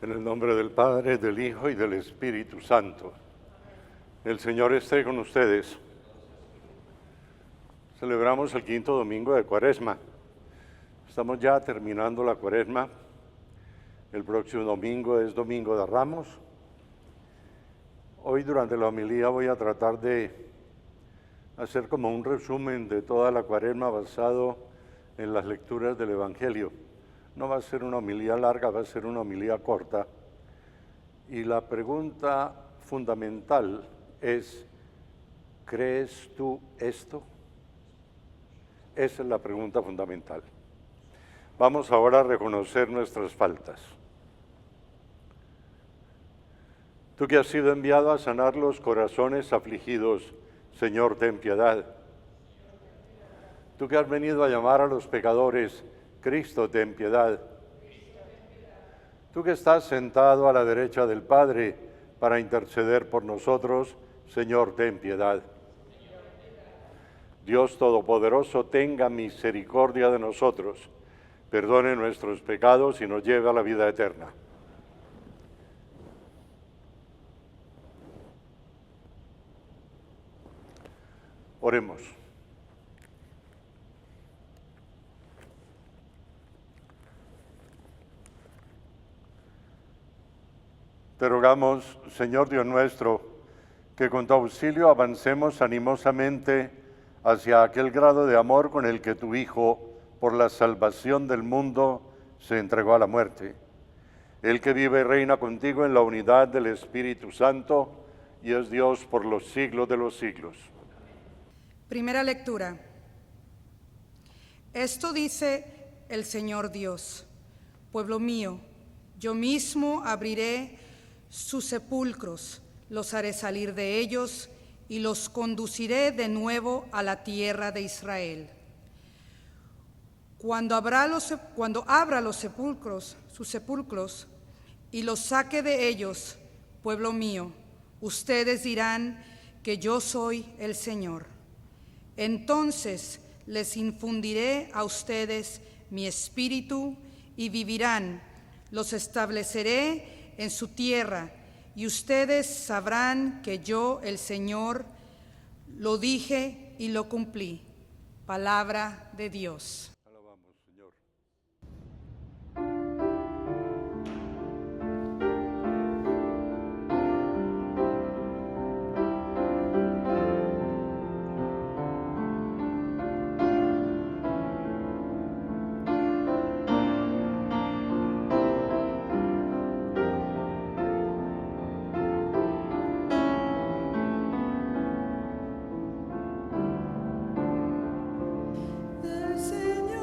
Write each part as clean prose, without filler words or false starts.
En el nombre del Padre, del Hijo y del Espíritu Santo. El Señor esté con ustedes. Celebramos el quinto domingo de Cuaresma. Estamos ya terminando la Cuaresma. El próximo domingo es Domingo de Ramos. Hoy durante la homilía voy a tratar de hacer como un resumen de toda la Cuaresma basado en las lecturas del Evangelio. No va a ser una homilía larga, va a ser una homilía corta. Y la pregunta fundamental es, ¿crees tú esto? Esa es la pregunta fundamental. Vamos ahora a reconocer nuestras faltas. Tú que has sido enviado a sanar los corazones afligidos, Señor, ten piedad. Tú que has venido a llamar a los pecadores, Cristo, ten piedad. Tú que estás sentado a la derecha del Padre para interceder por nosotros, Señor, ten piedad. Dios Todopoderoso, tenga misericordia de nosotros, perdone nuestros pecados y nos lleve a la vida eterna. Oremos. Te rogamos, Señor Dios nuestro, que con tu auxilio avancemos animosamente hacia aquel grado de amor con el que tu Hijo, por la salvación del mundo, se entregó a la muerte. El que vive y reina contigo en la unidad del Espíritu Santo y es Dios por los siglos de los siglos. Primera lectura. Esto dice el Señor Dios: pueblo mío, yo mismo abriré sus sepulcros, los haré salir de ellos y los conduciré de nuevo a la tierra de Israel. Cuando abra los sepulcros, sus sepulcros, y los saque de ellos, pueblo mío, ustedes dirán que yo soy el Señor. Entonces les infundiré a ustedes mi espíritu y vivirán, los estableceré en su tierra, y ustedes sabrán que yo, el Señor, lo dije y lo cumplí. Palabra de Dios. Alabamos, Señor. Del Señor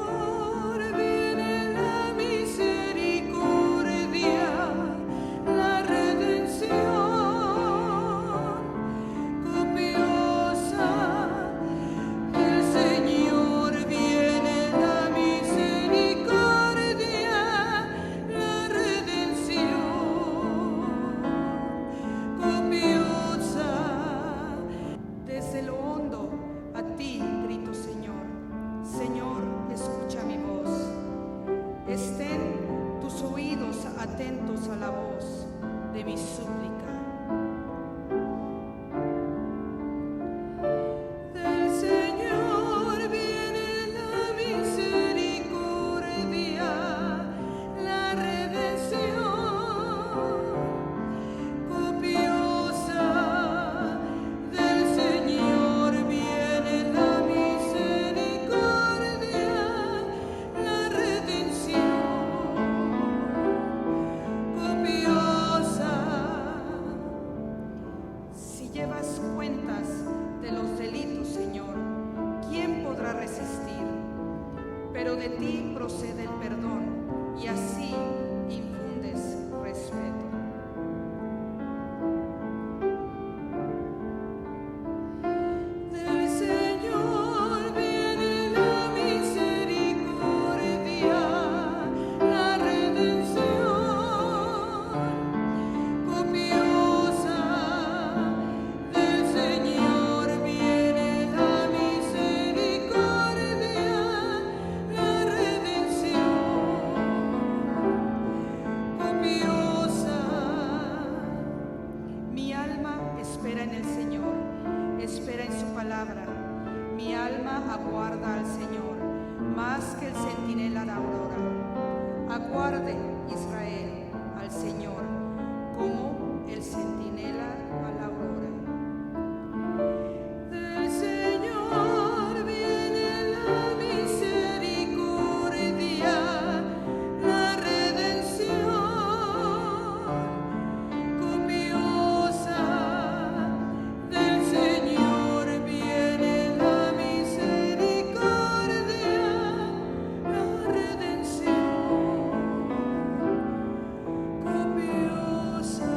espera en el Señor, espera en su palabra. Mi alma aguarda al Señor, más que el centinela de aurora. Aguarde, Israel, al Señor, como el centinela a la aurora. Del Señor viene la misericordia, la redención copiosa. Del Señor viene la misericordia, la redención copiosa.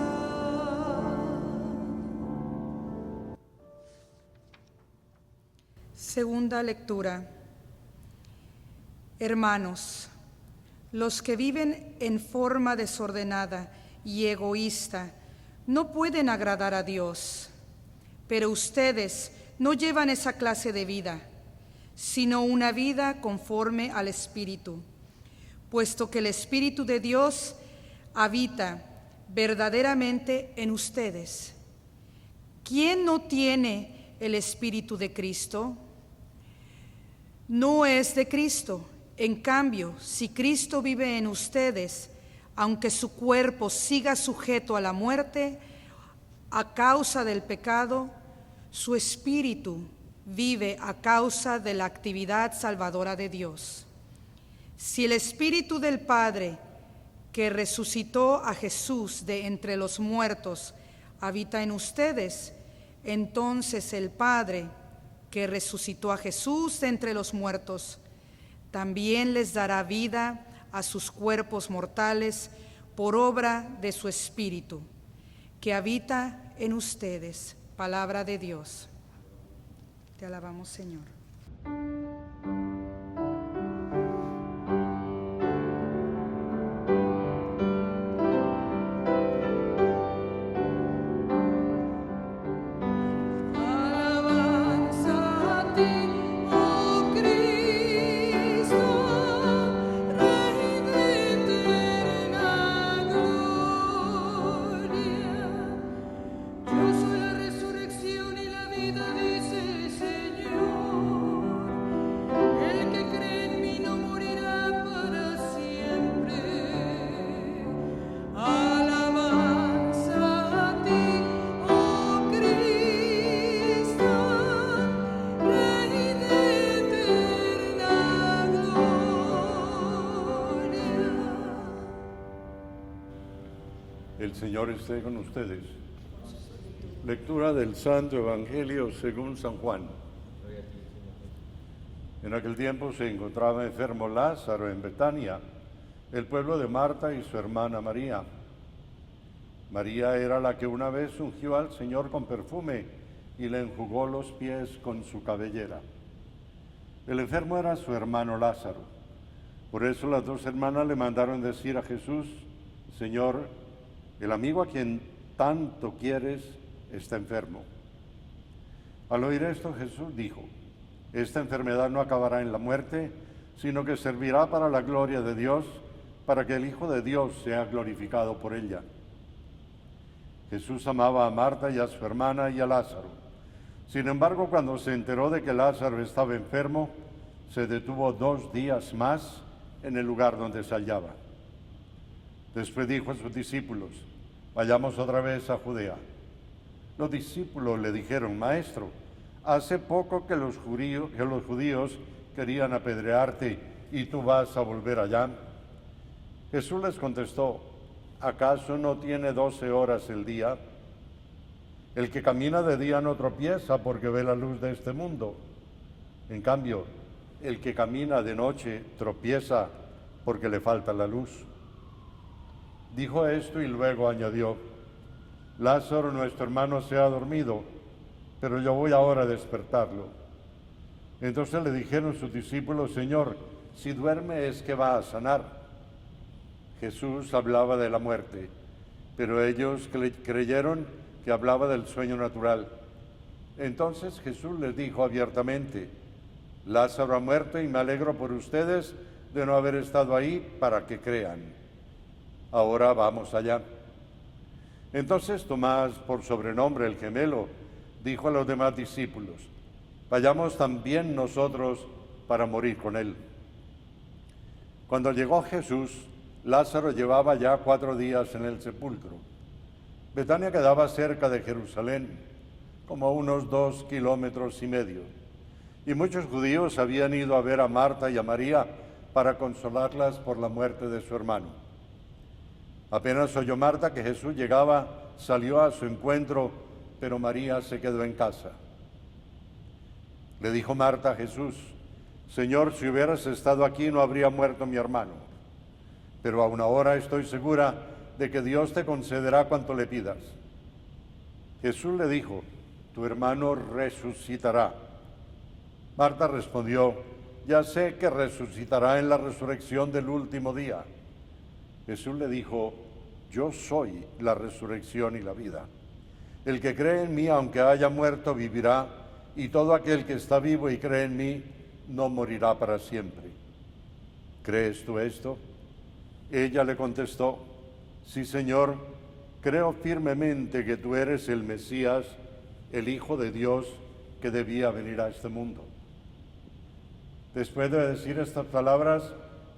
Segunda lectura. Hermanos, los que viven en forma desordenada y egoísta no pueden agradar a Dios, pero ustedes no llevan esa clase de vida, sino una vida conforme al Espíritu, puesto que el Espíritu de Dios habita verdaderamente en ustedes. ¿Quién no tiene el Espíritu de Cristo? No es de Cristo. En cambio, si Cristo vive en ustedes, aunque su cuerpo siga sujeto a la muerte a causa del pecado, su espíritu vive a causa de la actividad salvadora de Dios. Si el Espíritu del Padre, que resucitó a Jesús de entre los muertos, habita en ustedes, entonces el Padre, que resucitó a Jesús de entre los muertos, también les dará vida a sus cuerpos mortales por obra de su Espíritu, que habita en ustedes. Palabra de Dios. Te alabamos, Señor. El Señor esté con ustedes. Lectura del Santo Evangelio según San Juan. En aquel tiempo se encontraba enfermo Lázaro en Betania, el pueblo de Marta y su hermana María. María era la que una vez ungió al Señor con perfume y le enjugó los pies con su cabellera. El enfermo era su hermano Lázaro. Por eso las dos hermanas le mandaron decir a Jesús: Señor, el amigo a quien tanto quieres está enfermo. Al oír esto, Jesús dijo: esta enfermedad no acabará en la muerte, sino que servirá para la gloria de Dios, para que el Hijo de Dios sea glorificado por ella. Jesús amaba a Marta y a su hermana y a Lázaro. Sin embargo, cuando se enteró de que Lázaro estaba enfermo, se detuvo 2 días más en el lugar donde se hallaba. Después dijo a sus discípulos: vayamos otra vez a Judea. Los discípulos le dijeron: Maestro, hace poco que los judíos querían apedrearte y tú vas a volver allá. Jesús les contestó: ¿acaso no tiene 12 horas el día? El que camina de día no tropieza porque ve la luz de este mundo. En cambio, el que camina de noche tropieza porque le falta la luz. Dijo esto y luego añadió: Lázaro, nuestro hermano, se ha dormido, pero yo voy ahora a despertarlo. Entonces le dijeron sus discípulos: Señor, si duerme es que va a sanar. Jesús hablaba de la muerte, pero ellos creyeron que hablaba del sueño natural. Entonces Jesús les dijo abiertamente: Lázaro ha muerto y me alegro por ustedes de no haber estado ahí para que crean. Ahora vamos allá. Entonces Tomás, por sobrenombre el gemelo, dijo a los demás discípulos: vayamos también nosotros para morir con él. Cuando llegó Jesús, Lázaro llevaba ya 4 días en el sepulcro. Betania quedaba cerca de Jerusalén, como a unos 2,5 kilómetros, y muchos judíos habían ido a ver a Marta y a María para consolarlas por la muerte de su hermano. Apenas oyó Marta que Jesús llegaba, salió a su encuentro, pero María se quedó en casa. Le dijo Marta a Jesús: Señor, si hubieras estado aquí no habría muerto mi hermano, pero aún ahora estoy segura de que Dios te concederá cuanto le pidas. Jesús le dijo: tu hermano resucitará. Marta respondió: ya sé que resucitará en la resurrección del último día. Jesús le dijo: yo soy la resurrección y la vida. El que cree en mí, aunque haya muerto, vivirá, y todo aquel que está vivo y cree en mí, no morirá para siempre. ¿Crees tú esto? Ella le contestó: sí, Señor, creo firmemente que tú eres el Mesías, el Hijo de Dios, que debía venir a este mundo. Después de decir estas palabras,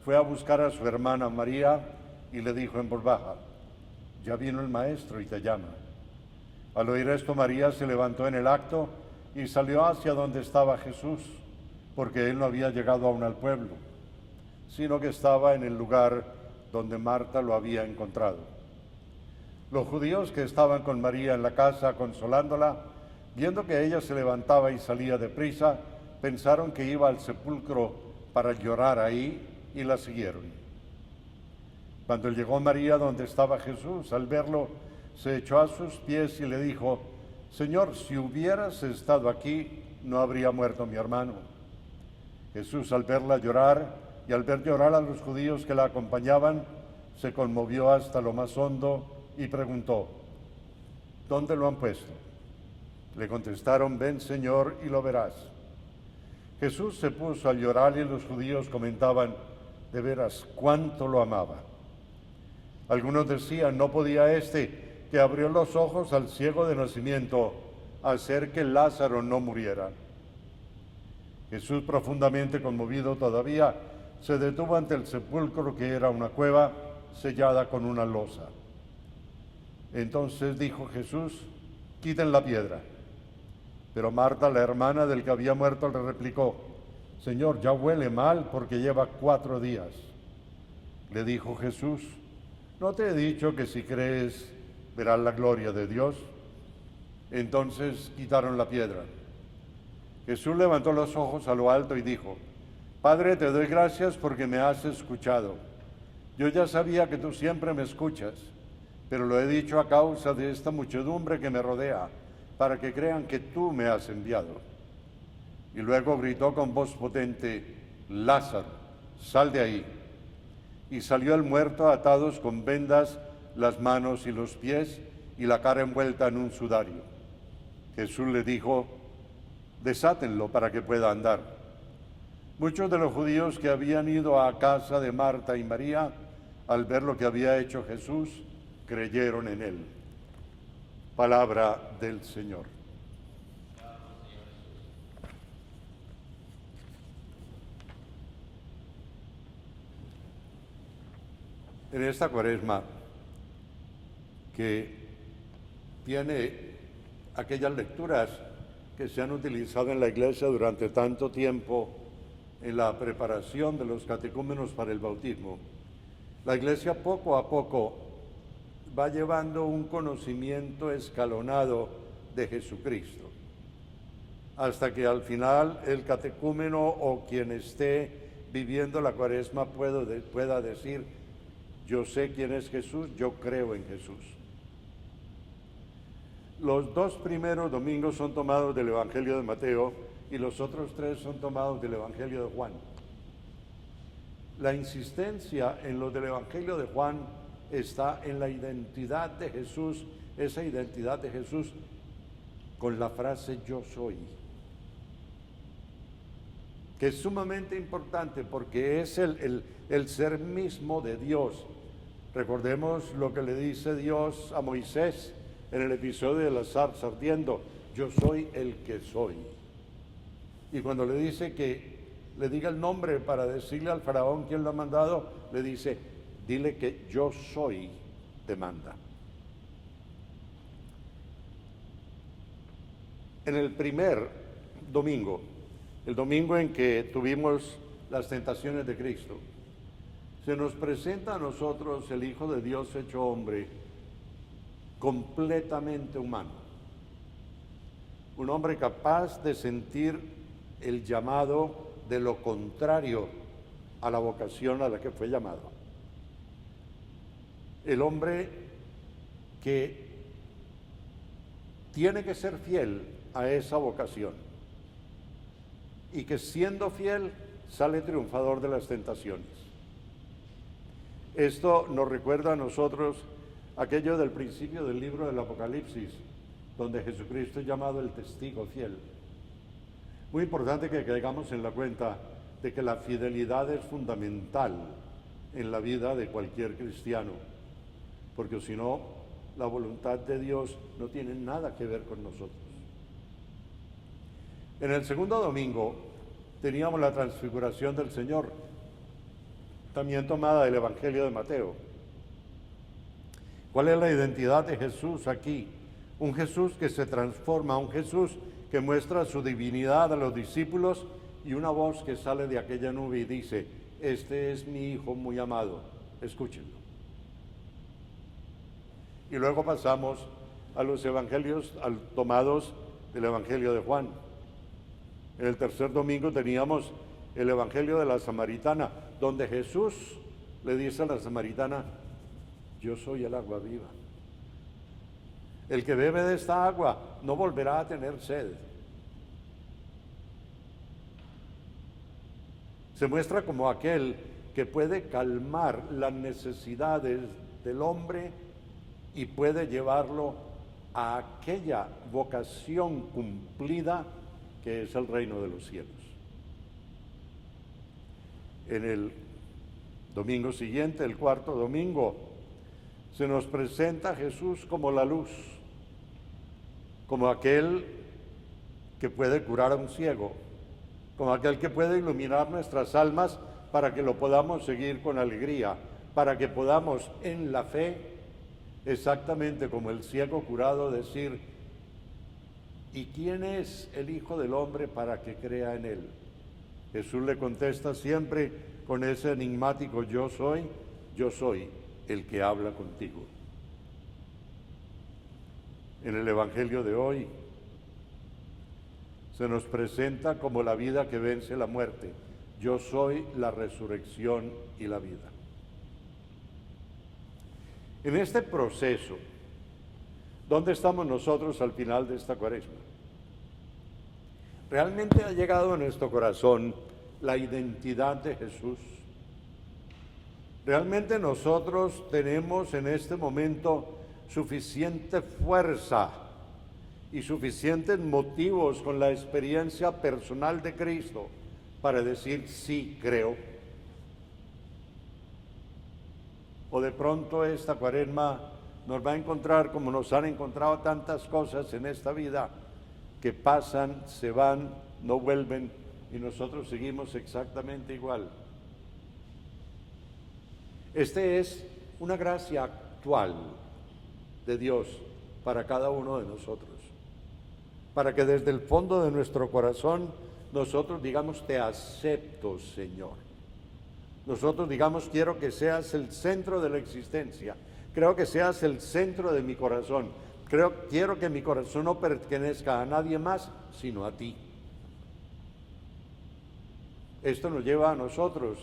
fue a buscar a su hermana María y le dijo en voz baja: ya vino el maestro y te llama. Al oír esto, María se levantó en el acto y salió hacia donde estaba Jesús, porque él no había llegado aún al pueblo, sino que estaba en el lugar donde Marta lo había encontrado. Los judíos que estaban con María en la casa consolándola, viendo que ella se levantaba y salía deprisa, pensaron que iba al sepulcro para llorar ahí y la siguieron. Cuando llegó María donde estaba Jesús, al verlo, se echó a sus pies y le dijo: Señor, si hubieras estado aquí, no habría muerto mi hermano. Jesús, al verla llorar y al ver llorar a los judíos que la acompañaban, se conmovió hasta lo más hondo y preguntó: ¿dónde lo han puesto? Le contestaron: ven, Señor, y lo verás. Jesús se puso a llorar y los judíos comentaban: de veras, cuánto lo amaba. Algunos decían: no podía este, que abrió los ojos al ciego de nacimiento, hacer que Lázaro no muriera. Jesús, profundamente conmovido todavía, se detuvo ante el sepulcro, que era una cueva sellada con una losa. Entonces dijo Jesús: quiten la piedra. Pero Marta, la hermana del que había muerto, le replicó: Señor, ya huele mal porque lleva 4 días. Le dijo Jesús: ¿no te he dicho que si crees verás la gloria de Dios? Entonces quitaron la piedra. Jesús levantó los ojos a lo alto y dijo: Padre, te doy gracias porque me has escuchado. Yo ya sabía que tú siempre me escuchas, pero lo he dicho a causa de esta muchedumbre que me rodea, para que crean que tú me has enviado. Y luego gritó con voz potente: Lázaro, sal de ahí. Y salió el muerto, atados con vendas las manos y los pies y la cara envuelta en un sudario. Jesús le dijo: desátenlo para que pueda andar. Muchos de los judíos que habían ido a casa de Marta y María, al ver lo que había hecho Jesús, creyeron en él. Palabra del Señor. En esta Cuaresma, que tiene aquellas lecturas que se han utilizado en la Iglesia durante tanto tiempo en la preparación de los catecúmenos para el bautismo, la Iglesia poco a poco va llevando un conocimiento escalonado de Jesucristo, hasta que al final el catecúmeno o quien esté viviendo la Cuaresma pueda decir: yo sé quién es Jesús, yo creo en Jesús. Los 2 primeros domingos son tomados del Evangelio de Mateo y los otros 3 son tomados del Evangelio de Juan. La insistencia en lo del Evangelio de Juan está en la identidad de Jesús, esa identidad de Jesús con la frase yo soy, que es sumamente importante porque es el ser mismo de Dios Recordemos lo que le dice Dios a Moisés en el episodio de la zarza ardiendo: yo soy el que soy. Y cuando le dice que le diga el nombre para decirle al faraón quién lo ha mandado, le dice: dile que yo soy, te manda. En el primer domingo, el domingo en que tuvimos las tentaciones de Cristo, se nos presenta a nosotros el Hijo de Dios hecho hombre, completamente humano. Un hombre capaz de sentir el llamado de lo contrario a la vocación a la que fue llamado. El hombre que tiene que ser fiel a esa vocación y que siendo fiel sale triunfador de las tentaciones. Esto nos recuerda a nosotros aquello del principio del libro del Apocalipsis, donde Jesucristo es llamado el testigo fiel. Muy importante que caigamos en la cuenta de que la fidelidad es fundamental en la vida de cualquier cristiano, porque si no, la voluntad de Dios no tiene nada que ver con nosotros. En el segundo domingo teníamos la transfiguración del Señor, también tomada del Evangelio de Mateo. ¿Cuál es la identidad de Jesús aquí? Un Jesús que se transforma, un Jesús que muestra su divinidad a los discípulos, y una voz que sale de aquella nube y dice: este es mi Hijo muy amado, escúchenlo. Y luego pasamos a los evangelios tomados del Evangelio de Juan. En el tercer domingo teníamos el Evangelio de la Samaritana, donde Jesús le dice a la samaritana: yo soy el agua viva. El que bebe de esta agua no volverá a tener sed. Se muestra como aquel que puede calmar las necesidades del hombre y puede llevarlo a aquella vocación cumplida que es el reino de los cielos. En el domingo siguiente, el cuarto domingo, se nos presenta a Jesús como la luz, como aquel que puede curar a un ciego, como aquel que puede iluminar nuestras almas para que lo podamos seguir con alegría, para que podamos en la fe, exactamente como el ciego curado, decir: ¿y quién es el Hijo del Hombre para que crea en él? Jesús le contesta siempre con ese enigmático: yo soy el que habla contigo. En el Evangelio de hoy se nos presenta como la vida que vence la muerte: yo soy la resurrección y la vida. En este proceso, ¿dónde estamos nosotros al final de esta Cuaresma? ¿Realmente ha llegado a nuestro corazón la identidad de Jesús? ¿Realmente nosotros tenemos en este momento suficiente fuerza y suficientes motivos con la experiencia personal de Cristo para decir: sí, creo? ¿O de pronto esta Cuaresma nos va a encontrar como nos han encontrado tantas cosas en esta vida, que pasan, se van, no vuelven, y nosotros seguimos exactamente igual? Este es una gracia actual de Dios para cada uno de nosotros, para que desde el fondo de nuestro corazón nosotros digamos: te acepto, Señor. Nosotros digamos: quiero que seas el centro de la existencia, creo que seas el centro de mi corazón, quiero que mi corazón no pertenezca a nadie más sino a ti. Esto nos lleva a nosotros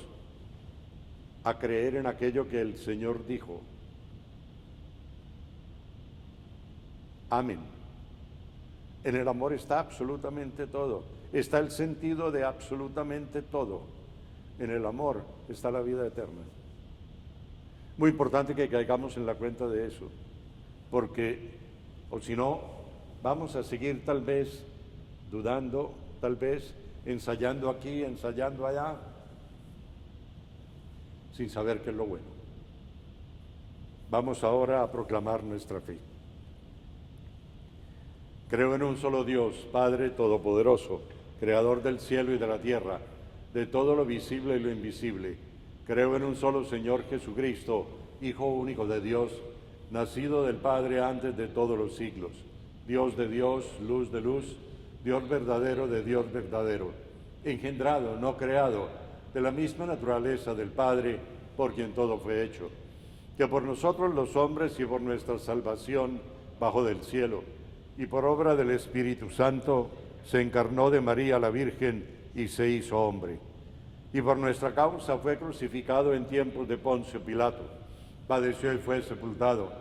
a creer en aquello que el Señor dijo: amén. En el amor está absolutamente todo, está el sentido de absolutamente todo. En el amor está la vida eterna. Muy importante que caigamos en la cuenta de eso, porque o si no, vamos a seguir tal vez dudando, tal vez ensayando aquí, ensayando allá, sin saber qué es lo bueno. Vamos ahora a proclamar nuestra fe. Creo en un solo Dios, Padre Todopoderoso, Creador del cielo y de la tierra, de todo lo visible y lo invisible. Creo en un solo Señor Jesucristo, Hijo único de Dios, nacido del Padre antes de todos los siglos, Dios de Dios, luz de luz, Dios verdadero de Dios verdadero, engendrado, no creado, de la misma naturaleza del Padre, por quien todo fue hecho, que por nosotros los hombres y por nuestra salvación bajó del cielo, y por obra del Espíritu Santo se encarnó de María la Virgen y se hizo hombre. Y por nuestra causa fue crucificado en tiempos de Poncio Pilato, padeció y fue sepultado,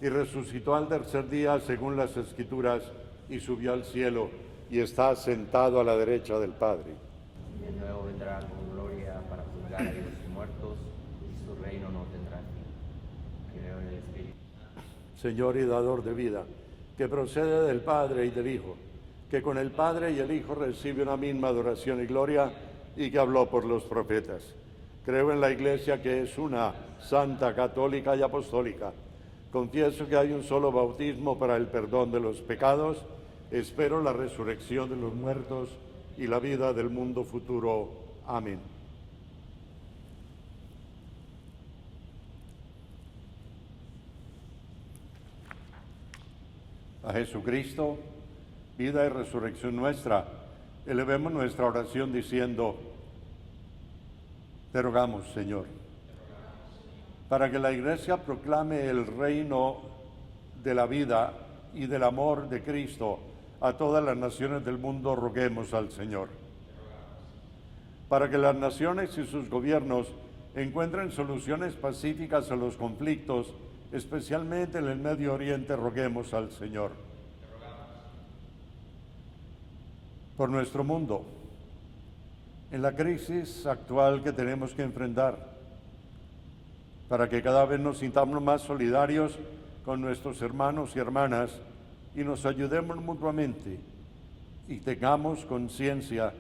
y resucitó al tercer día según las Escrituras, y subió al cielo, y está sentado a la derecha del Padre. Y de nuevo vendrá con gloria para juzgar a vivos y muertos, y su reino no tendrá fin. Creo en el Espíritu. Señor y dador de vida, que procede del Padre y del Hijo, que con el Padre y el Hijo recibe una misma adoración y gloria, y que habló por los profetas. Creo en la Iglesia, que es una, santa, católica y apostólica. Confieso que hay un solo bautismo para el perdón de los pecados. Espero la resurrección de los muertos y la vida del mundo futuro. Amén. A Jesucristo, vida y resurrección nuestra, elevemos nuestra oración diciendo: te rogamos, Señor, para que la Iglesia proclame el reino de la vida y del amor de Cristo a todas las naciones del mundo, roguemos al Señor. Para que las naciones y sus gobiernos encuentren soluciones pacíficas a los conflictos, especialmente en el Medio Oriente, roguemos al Señor. Por nuestro mundo, en la crisis actual que tenemos que enfrentar, para que cada vez nos sintamos más solidarios con nuestros hermanos y hermanas y nos ayudemos mutuamente y tengamos conciencia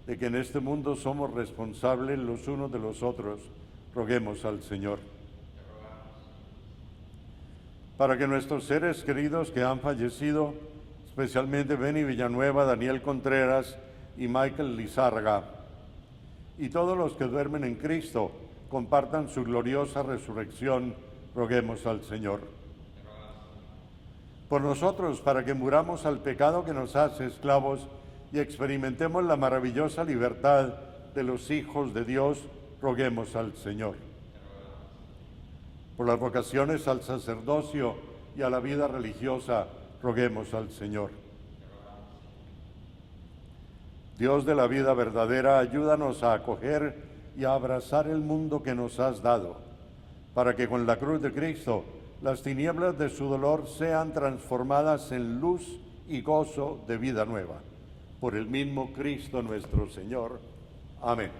de que en este mundo somos responsables los unos de los otros, roguemos al Señor. Para que nuestros seres queridos que han fallecido, especialmente Beni Villanueva, Daniel Contreras y Michael Lizárraga, y todos los que duermen en Cristo, compartan su gloriosa resurrección, roguemos al Señor. Por nosotros, para que muramos al pecado que nos hace esclavos y experimentemos la maravillosa libertad de los hijos de Dios, roguemos al Señor. Por las vocaciones al sacerdocio y a la vida religiosa, roguemos al Señor. Dios de la vida verdadera, ayúdanos a acoger y a abrazar el mundo que nos has dado, para que con la cruz de Cristo las tinieblas de su dolor sean transformadas en luz y gozo de vida nueva. Por el mismo Cristo nuestro Señor. Amén.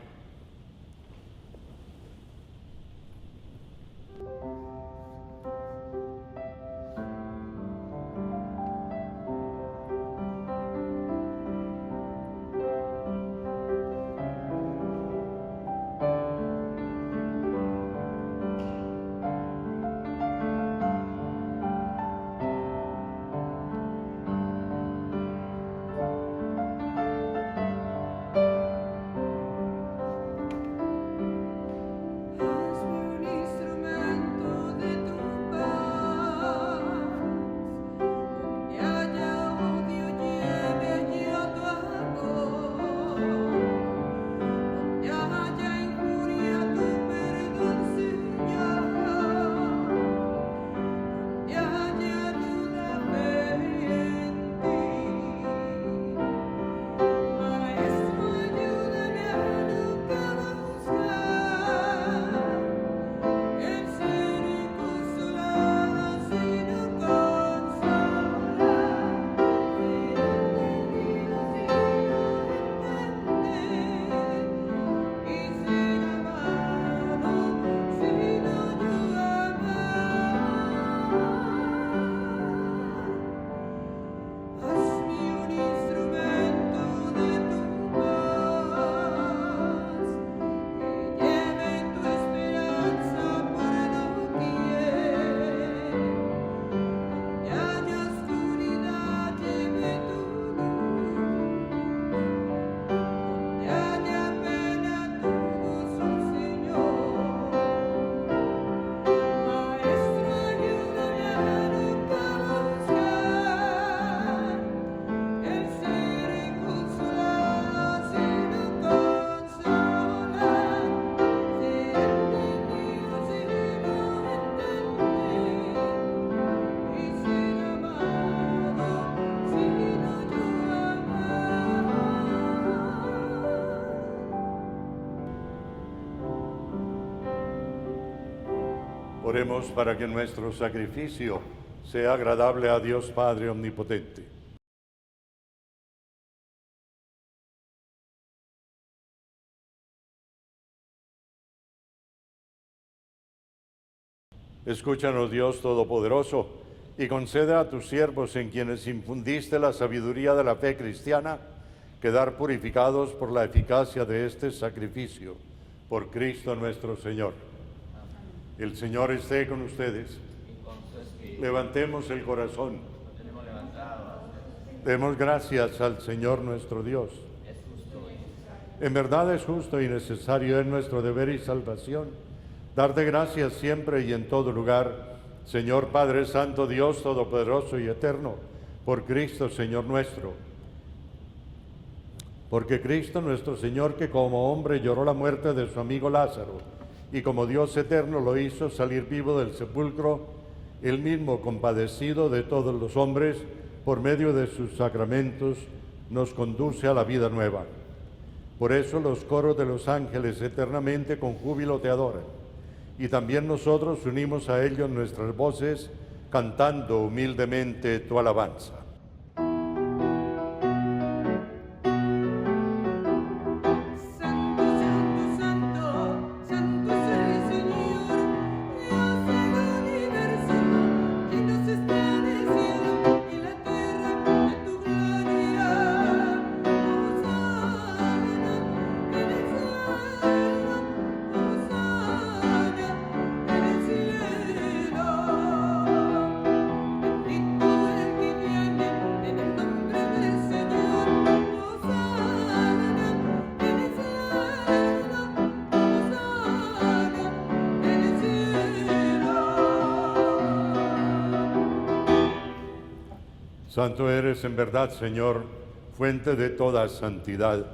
Oremos para que nuestro sacrificio sea agradable a Dios Padre Omnipotente. Escúchanos, Dios Todopoderoso, y concede a tus siervos, en quienes infundiste la sabiduría de la fe cristiana, quedar purificados por la eficacia de este sacrificio. Por Cristo nuestro Señor. El Señor esté con ustedes. Levantemos el corazón. Demos gracias al Señor nuestro Dios. En verdad es justo y necesario, es nuestro deber y salvación darte gracias siempre y en todo lugar, Señor Padre Santo, Dios Todopoderoso y Eterno, por Cristo Señor nuestro. Porque Cristo nuestro Señor, que como hombre lloró la muerte de su amigo Lázaro, y como Dios eterno lo hizo salir vivo del sepulcro, él mismo, compadecido de todos los hombres, por medio de sus sacramentos, nos conduce a la vida nueva. Por eso los coros de los ángeles eternamente con júbilo te adoran, y también nosotros unimos a ellos nuestras voces, cantando humildemente tu alabanza. Santo eres en verdad, Señor, fuente de toda santidad.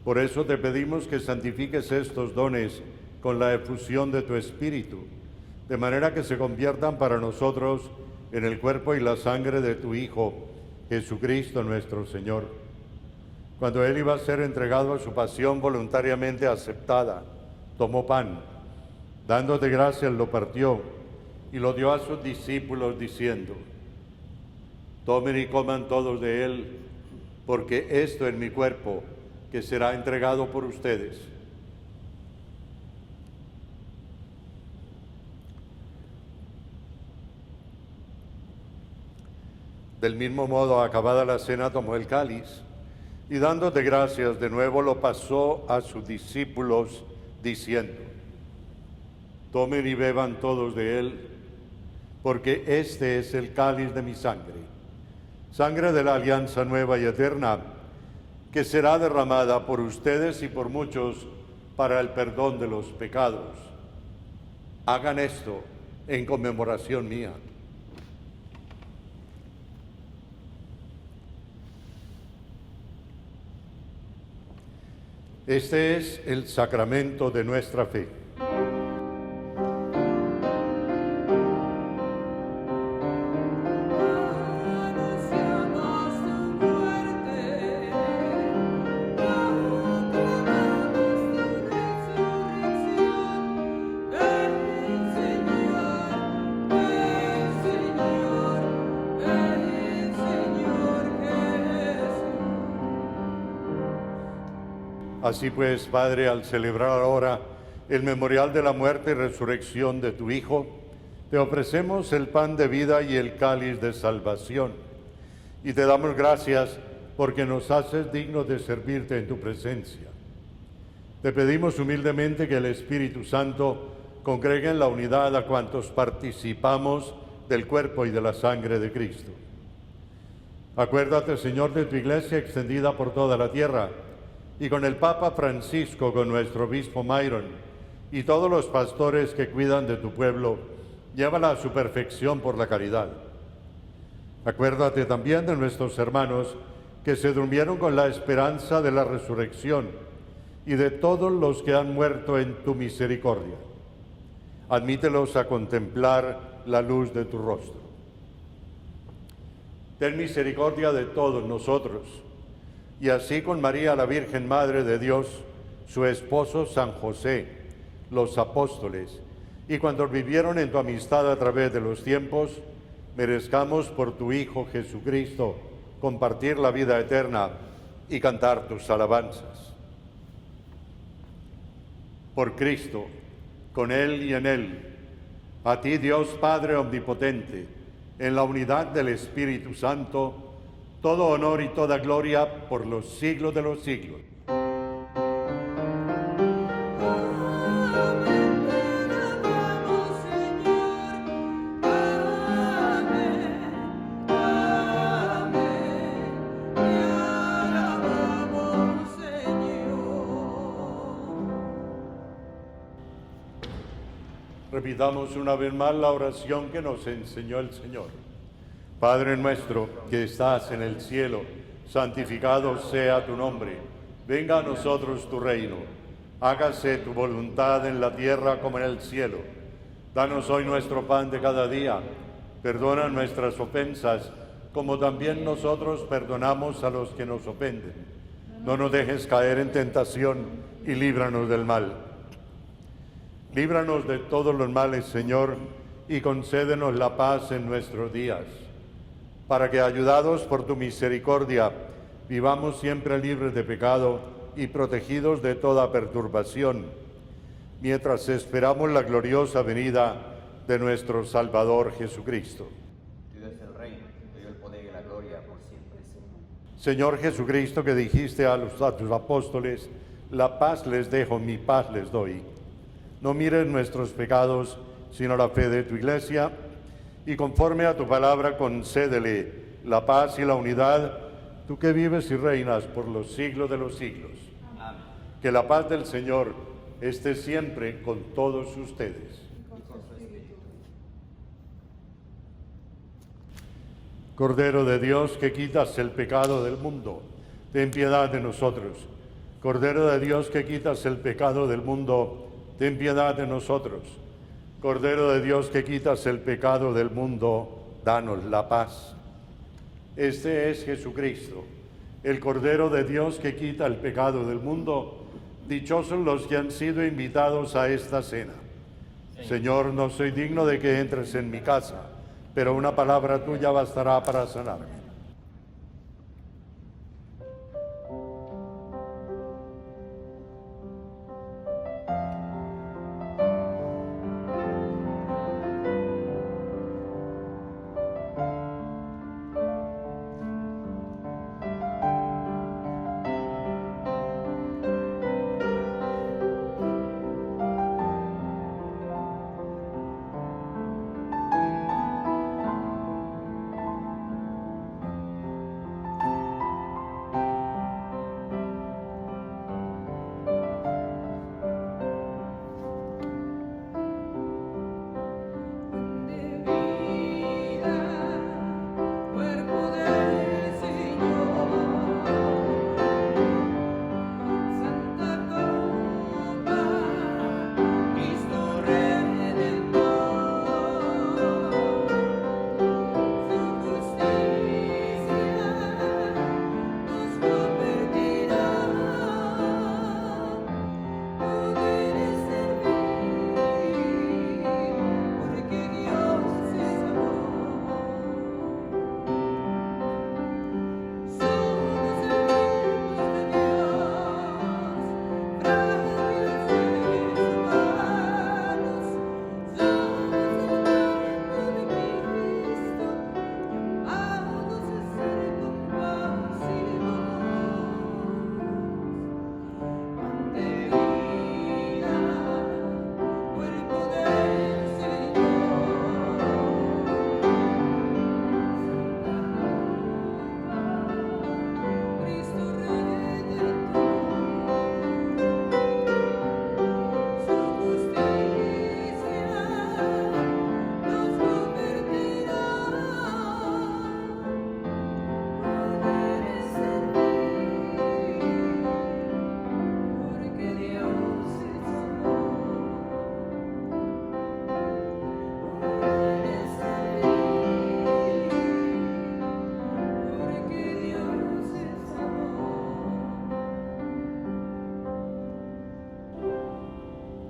Por eso te pedimos que santifiques estos dones con la efusión de tu Espíritu, de manera que se conviertan para nosotros en el cuerpo y la sangre de tu Hijo, Jesucristo nuestro Señor. Cuando Él iba a ser entregado a su pasión voluntariamente aceptada, tomó pan, dándote gracias, lo partió y lo dio a sus discípulos diciendo: tomen y coman todos de él, porque esto es mi cuerpo, que será entregado por ustedes. Del mismo modo, acabada la cena, tomó el cáliz, y dándote gracias de nuevo, lo pasó a sus discípulos, diciendo: tomen y beban todos de él, porque este es el cáliz de mi sangre, sangre de la alianza nueva y eterna, que será derramada por ustedes y por muchos para el perdón de los pecados. Hagan esto en conmemoración mía. Este es el sacramento de nuestra fe. Así pues, Padre, al celebrar ahora el memorial de la muerte y resurrección de tu Hijo, te ofrecemos el pan de vida y el cáliz de salvación. Y te damos gracias porque nos haces dignos de servirte en tu presencia. Te pedimos humildemente que el Espíritu Santo congregue en la unidad a cuantos participamos del cuerpo y de la sangre de Cristo. Acuérdate, Señor, de tu iglesia extendida por toda la tierra, y con el Papa Francisco, con nuestro obispo Myron, y todos los pastores que cuidan de tu pueblo, llévala a su perfección por la caridad. Acuérdate también de nuestros hermanos que se durmieron con la esperanza de la resurrección, y de todos los que han muerto en tu misericordia. Admítelos a contemplar la luz de tu rostro. Ten misericordia de todos nosotros, y así con María, la Virgen Madre de Dios, su esposo San José, los apóstoles y cuando vivieron en tu amistad a través de los tiempos, merezcamos por tu Hijo Jesucristo compartir la vida eterna y cantar tus alabanzas. Por Cristo, con Él y en Él, a ti Dios Padre Omnipotente, en la unidad del Espíritu Santo, todo honor y toda gloria por los siglos de los siglos. Repitamos una vez más la oración que nos enseñó el Señor. Padre nuestro que estás en el cielo, santificado sea tu nombre. Venga a nosotros tu reino. Hágase tu voluntad en la tierra como en el cielo. Danos hoy nuestro pan de cada día. Perdona nuestras ofensas, como también nosotros perdonamos a los que nos ofenden. No nos dejes caer en tentación y líbranos del mal. Líbranos de todos los males, Señor, y concédenos la paz en nuestros días, para que, ayudados por tu misericordia, vivamos siempre libres de pecado y protegidos de toda perturbación, mientras esperamos la gloriosa venida de nuestro Salvador Jesucristo. Tuyo es el reino, tuyo el poder y la gloria por siempre, Señor. Señor Jesucristo, que dijiste a tus apóstoles, la paz les dejo, mi paz les doy. No mires nuestros pecados, sino la fe de tu Iglesia, y conforme a tu palabra concédele la paz y la unidad, tú que vives y reinas por los siglos de los siglos. Amén. Que la paz del Señor esté siempre con todos ustedes. Cordero de Dios, que quitas el pecado del mundo, ten piedad de nosotros. Cordero de Dios, que quitas el pecado del mundo, ten piedad de nosotros. Cordero de Dios, que quitas el pecado del mundo, danos la paz. Este es Jesucristo, el Cordero de Dios que quita el pecado del mundo. Dichosos los que han sido invitados a esta cena. Señor, no soy digno de que entres en mi casa, pero una palabra tuya bastará para sanarme.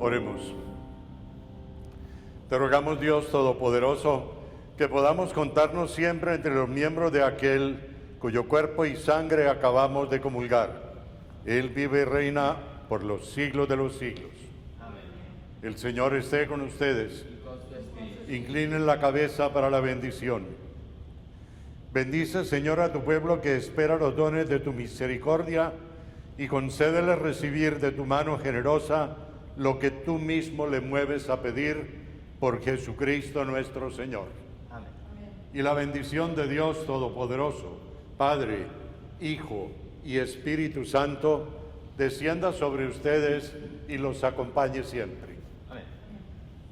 Oremos. Te rogamos, Dios Todopoderoso, que podamos contarnos siempre entre los miembros de aquel cuyo cuerpo y sangre acabamos de comulgar. Él vive y reina por los siglos de los siglos. Amén. El Señor esté con ustedes. Y con su espíritu. Inclinen la cabeza para la bendición. Bendice, Señor, a tu pueblo que espera los dones de tu misericordia y concédele recibir de tu mano generosa lo que tú mismo le mueves a pedir por Jesucristo nuestro Señor. Amén. Y la bendición de Dios Todopoderoso, Padre, Hijo y Espíritu Santo, descienda sobre ustedes y los acompañe siempre. Amén.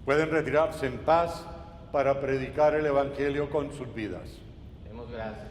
Pueden retirarse en paz para predicar el Evangelio con sus vidas. Demos gracias.